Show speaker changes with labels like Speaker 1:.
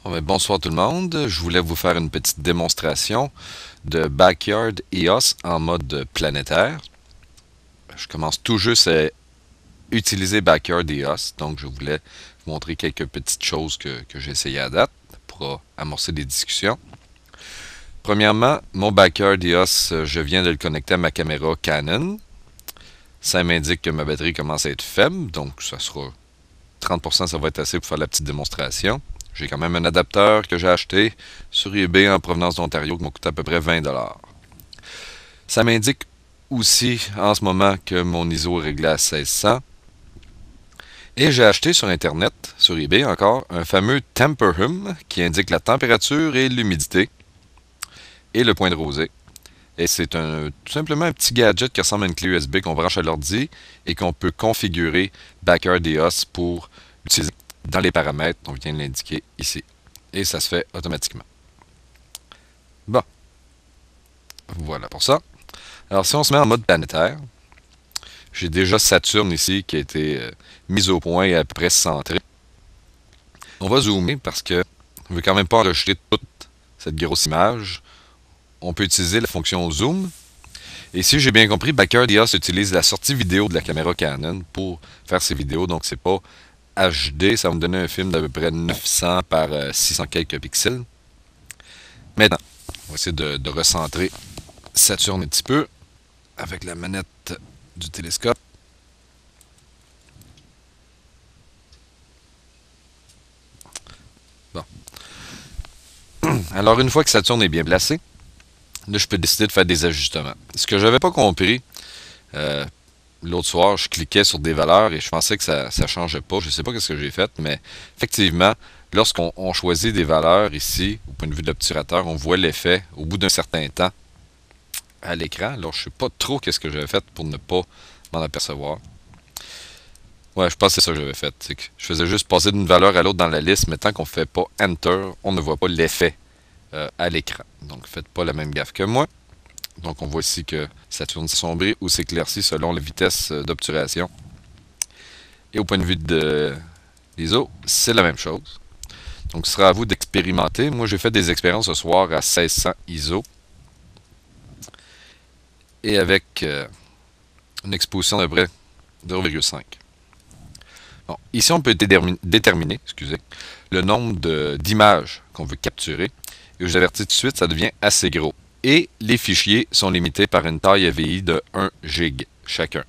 Speaker 1: Bon, ben, bonsoir tout le monde. Je voulais vous faire une petite démonstration de Backyard EOS en mode planétaire. Je commence tout juste à utiliser Backyard EOS, donc je voulais vous montrer quelques petites choses que j'ai essayé à date pour amorcer des discussions. Premièrement, mon Backyard EOS, je viens de le connecter à ma caméra Canon. Ça m'indique que ma batterie commence à être faible, donc ça sera 30%, ça va être assez pour faire la petite démonstration. J'ai quand même un adapteur que j'ai acheté sur eBay en provenance d'Ontario qui m'a coûté à peu près 20$. Ça m'indique aussi en ce moment que mon ISO est réglé à 1600. Et j'ai acheté sur Internet, sur eBay encore, un fameux Temperhum qui indique la température et l'humidité et le point de rosée. Et c'est tout simplement un petit gadget qui ressemble à une clé USB qu'on branche à l'ordi et qu'on peut configurer Backyard EOS pour utiliser dans les paramètres, on vient de l'indiquer ici. Et ça se fait automatiquement. Bon, voilà pour ça. Alors si on se met en mode planétaire, j'ai déjà Saturne ici qui a été mise au point et à peu près centré. On va zoomer parce que on ne veut quand même pas enregistrer toute cette grosse image. On peut utiliser la fonction zoom. Et si j'ai bien compris, Backyard EOS utilise la sortie vidéo de la caméra Canon pour faire ses vidéos. Donc c'est pas HD, ça va me donner un film d'à peu près 900 par 600 quelques pixels. Maintenant, on va essayer de recentrer Saturne un petit peu avec la manette du télescope. Bon. Alors, une fois que Saturne est bien placé, là, je peux décider de faire des ajustements. Ce que je n'avais pas compris, l'autre soir, je cliquais sur des valeurs et je pensais que ça ne changeait pas. Je ne sais pas ce que j'ai fait, mais effectivement, lorsqu'on choisit des valeurs ici, au point de vue de l'obturateur, on voit l'effet au bout d'un certain temps à l'écran. Alors, je ne sais pas trop qu'est-ce que j'avais fait pour ne pas m'en apercevoir. Ouais, je pense que c'est ça que j'avais fait. C'est que je faisais juste passer d'une valeur à l'autre dans la liste, mais tant qu'on ne fait pas Enter, on ne voit pas l'effet à l'écran. Donc, faites pas la même gaffe que moi. Donc, on voit ici que Saturne s'assombrit ou s'éclaircit selon la vitesse d'obturation. Et au point de vue de l'ISO, c'est la même chose. Donc, ce sera à vous d'expérimenter. Moi, j'ai fait des expériences ce soir à 1600 ISO. Et avec une exposition de près 0,5. Bon, ici, on peut déterminer le nombre d'images qu'on veut capturer. Et je vous avertis tout de suite, ça devient assez gros. Et les fichiers sont limités par une taille AVI de 1 GB chacun.